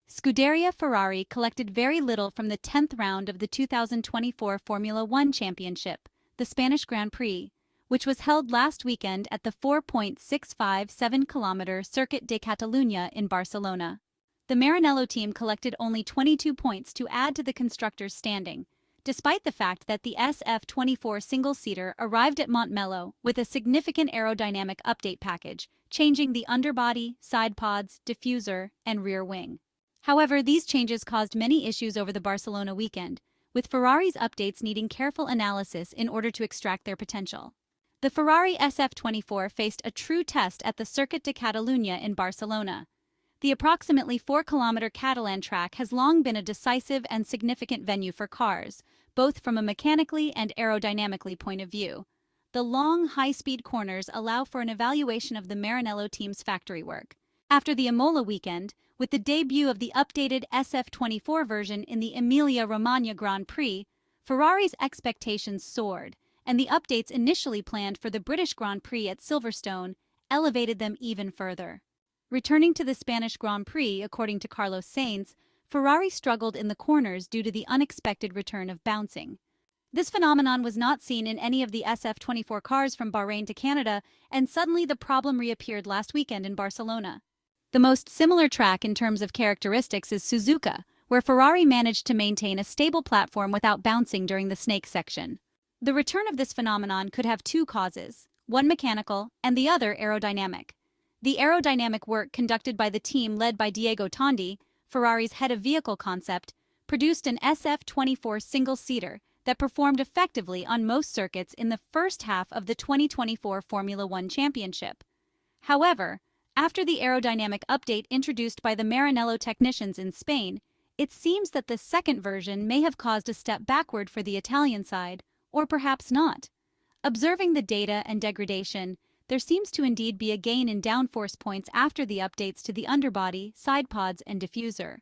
Scuderia Ferrari collected very little from the 10th round of the 2024 Formula One Championship, the Spanish Grand Prix, which was held last weekend at the 4.657-kilometer Circuit de Catalunya in Barcelona. The Maranello team collected only 22 points to add to the constructors' standing, despite the fact that the SF-24 single-seater arrived at Montmello with a significant aerodynamic update package, changing the underbody, sidepods, diffuser, and rear wing. However, these changes caused many issues over the Barcelona weekend, with Ferrari's updates needing careful analysis in order to extract their potential. The Ferrari SF-24 faced a true test at the Circuit de Catalunya in Barcelona. The approximately 4-kilometer Catalan track has long been a decisive and significant venue for cars, both from a mechanically and aerodynamically point of view. The long, high-speed corners allow for an evaluation of the Maranello team's factory work. After the Imola weekend, with the debut of the updated SF-24 version in the Emilia-Romagna Grand Prix, Ferrari's expectations soared, and the updates initially planned for the British Grand Prix at Silverstone elevated them even further. Returning to the Spanish Grand Prix, according to Carlos Sainz, Ferrari struggled in the corners due to the unexpected return of bouncing. This phenomenon was not seen in any of the SF-24 cars from Bahrain to Canada, and suddenly the problem reappeared last weekend in Barcelona. The most similar track in terms of characteristics is Suzuka, where Ferrari managed to maintain a stable platform without bouncing during the snake section. The return of this phenomenon could have two causes, one mechanical and the other aerodynamic. The aerodynamic work conducted by the team led by Diego Tondi, Ferrari's head of vehicle concept, produced an SF-24 single-seater that performed effectively on most circuits in the first half of the 2024 Formula One Championship. However, after the aerodynamic update introduced by the Maranello technicians in Spain, it seems that the second version may have caused a step backward for the Italian side, or perhaps not. Observing the data and degradation, there seems to indeed be a gain in downforce points after the updates to the underbody, sidepods, and diffuser.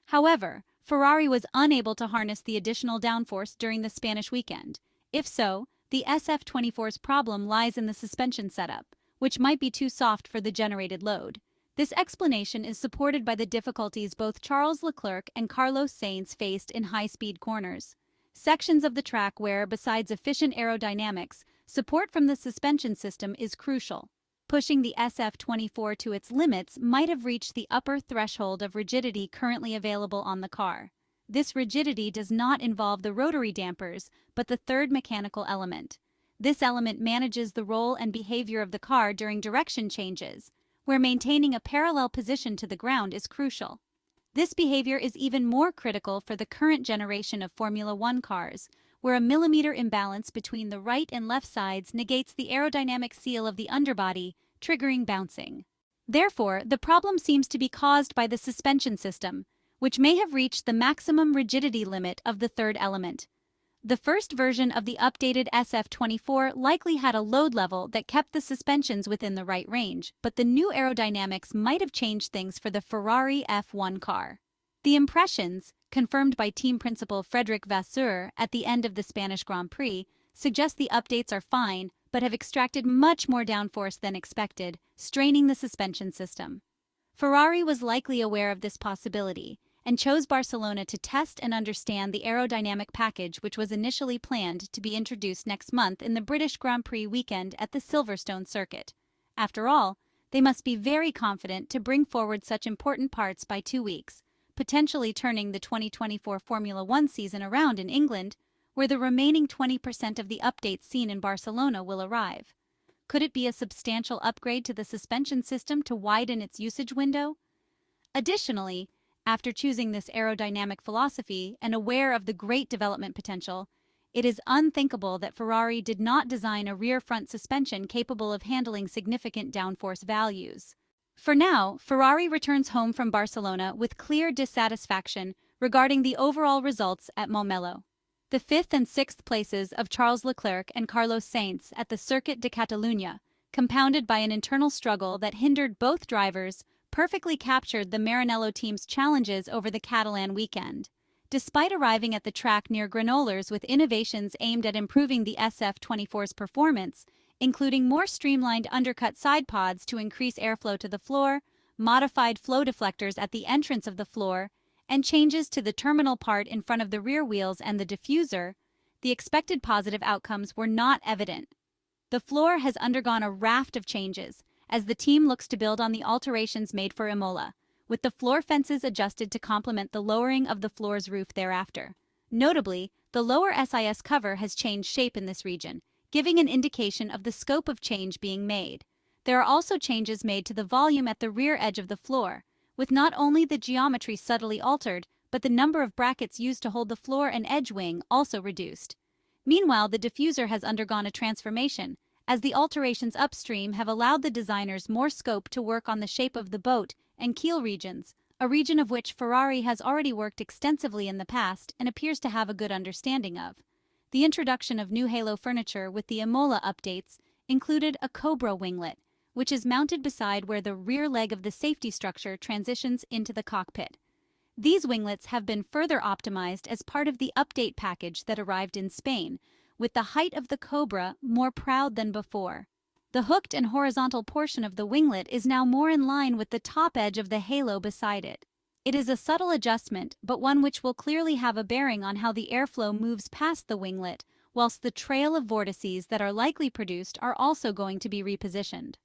However, Ferrari was unable to harness the additional downforce during the Spanish weekend. If so, the SF-24's problem lies in the suspension setup, which might be too soft for the generated load. This explanation is supported by the difficulties both Charles Leclerc and Carlos Sainz faced in high-speed corners. Sections of the track where, besides efficient aerodynamics, support from the suspension system is crucial. Pushing the SF-24 to its limits might have reached the upper threshold of rigidity currently available on the car. This rigidity does not involve the rotary dampers, but the third mechanical element. This element manages the role and behavior of the car during direction changes, where maintaining a parallel position to the ground is crucial. This behavior is even more critical for the current generation of Formula One cars, where a millimeter imbalance between the right and left sides negates the aerodynamic seal of the underbody, triggering bouncing. Therefore, the problem seems to be caused by the suspension system, which may have reached the maximum rigidity limit of the third element. The first version of the updated SF-24 likely had a load level that kept the suspensions within the right range, but the new aerodynamics might have changed things for the Ferrari F1 car. The impressions, confirmed by team principal Frédéric Vasseur at the end of the Spanish Grand Prix, suggest the updates are fine but have extracted much more downforce than expected, straining the suspension system. Ferrari was likely aware of this possibility and chose Barcelona to test and understand the aerodynamic package which was initially planned to be introduced next month in the British Grand Prix weekend at the Silverstone circuit. After all, they must be very confident to bring forward such important parts by 2 weeks, potentially turning the 2024 Formula One season around in England, where the remaining 20% of the updates seen in Barcelona will arrive. Could it be a substantial upgrade to the suspension system to widen its usage window? Additionally, after choosing this aerodynamic philosophy and aware of the great development potential, it is unthinkable that Ferrari did not design a rear-front suspension capable of handling significant downforce values. For now, Ferrari returns home from Barcelona with clear dissatisfaction regarding the overall results at Montmello. The 5th and 6th places of Charles Leclerc and Carlos Sainz at the Circuit de Catalunya, compounded by an internal struggle that hindered both drivers, perfectly captured the Maranello team's challenges over the Catalan weekend. Despite arriving at the track near Granollers with innovations aimed at improving the SF-24's performance, including more streamlined undercut side pods to increase airflow to the floor, modified flow deflectors at the entrance of the floor, and changes to the terminal part in front of the rear wheels and the diffuser, the expected positive outcomes were not evident. The floor has undergone a raft of changes, as the team looks to build on the alterations made for Imola, with the floor fences adjusted to complement the lowering of the floor's roof thereafter. Notably, the lower SIS cover has changed shape in this region, giving an indication of the scope of change being made. There are also changes made to the volume at the rear edge of the floor, with not only the geometry subtly altered, but the number of brackets used to hold the floor and edge wing also reduced. Meanwhile, the diffuser has undergone a transformation, as the alterations upstream have allowed the designers more scope to work on the shape of the boat and keel regions, a region of which Ferrari has already worked extensively in the past and appears to have a good understanding of. The introduction of new halo furniture with the Imola updates included a Cobra winglet, which is mounted beside where the rear leg of the safety structure transitions into the cockpit. These winglets have been further optimized as part of the update package that arrived in Spain, with the height of the Cobra more proud than before. The hooked and horizontal portion of the winglet is now more in line with the top edge of the halo beside it. It is a subtle adjustment, but one which will clearly have a bearing on how the airflow moves past the winglet, whilst the trail of vortices that are likely produced are also going to be repositioned.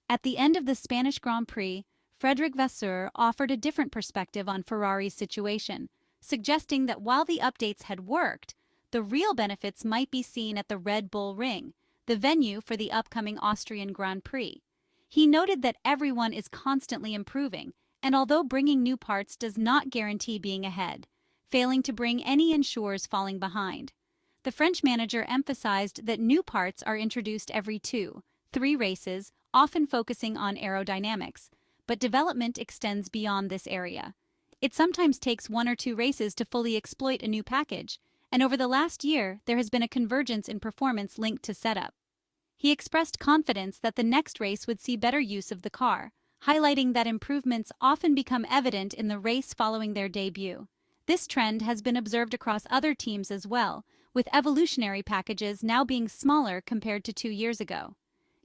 At the end of the Spanish Grand Prix, Vasseur offered a different perspective on Ferrari's situation, suggesting that while the updates had worked, the real benefits might be seen at the Red Bull Ring, the venue for the upcoming Austrian Grand Prix. He noted that everyone is constantly improving, and although bringing new parts does not guarantee being ahead, failing to bring any ensures falling behind. The French manager emphasized that new parts are introduced every 2-3 races, often focusing on aerodynamics, but development extends beyond this area. It sometimes takes 1 or 2 races to fully exploit a new package, and over the last year there has been a convergence in performance linked to setup. He expressed confidence that the next race would see better use of the car, highlighting that improvements often become evident in the race following their debut. This trend has been observed across other teams as well, with evolutionary packages now being smaller compared to 2 years ago.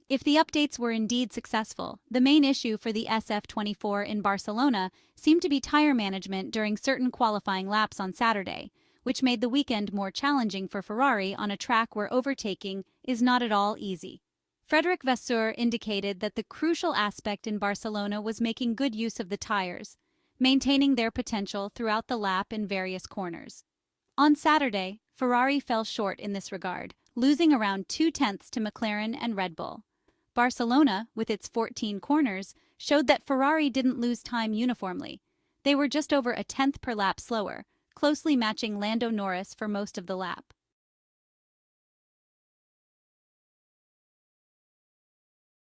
If the updates were indeed successful, the main issue for the SF-24 in Barcelona seemed to be tire management during certain qualifying laps on Saturday, which made the weekend more challenging for Ferrari on a track where overtaking is not at all easy. Vasseur indicated that the crucial aspect in Barcelona was making good use of the tires, maintaining their potential throughout the lap in various corners. On Saturday, Ferrari fell short in this regard, losing around 0.2 to McLaren and Red Bull. Barcelona, with its 14 corners, showed that Ferrari didn't lose time uniformly. They were just over 0.1 per lap slower, closely matching Lando Norris for most of the lap.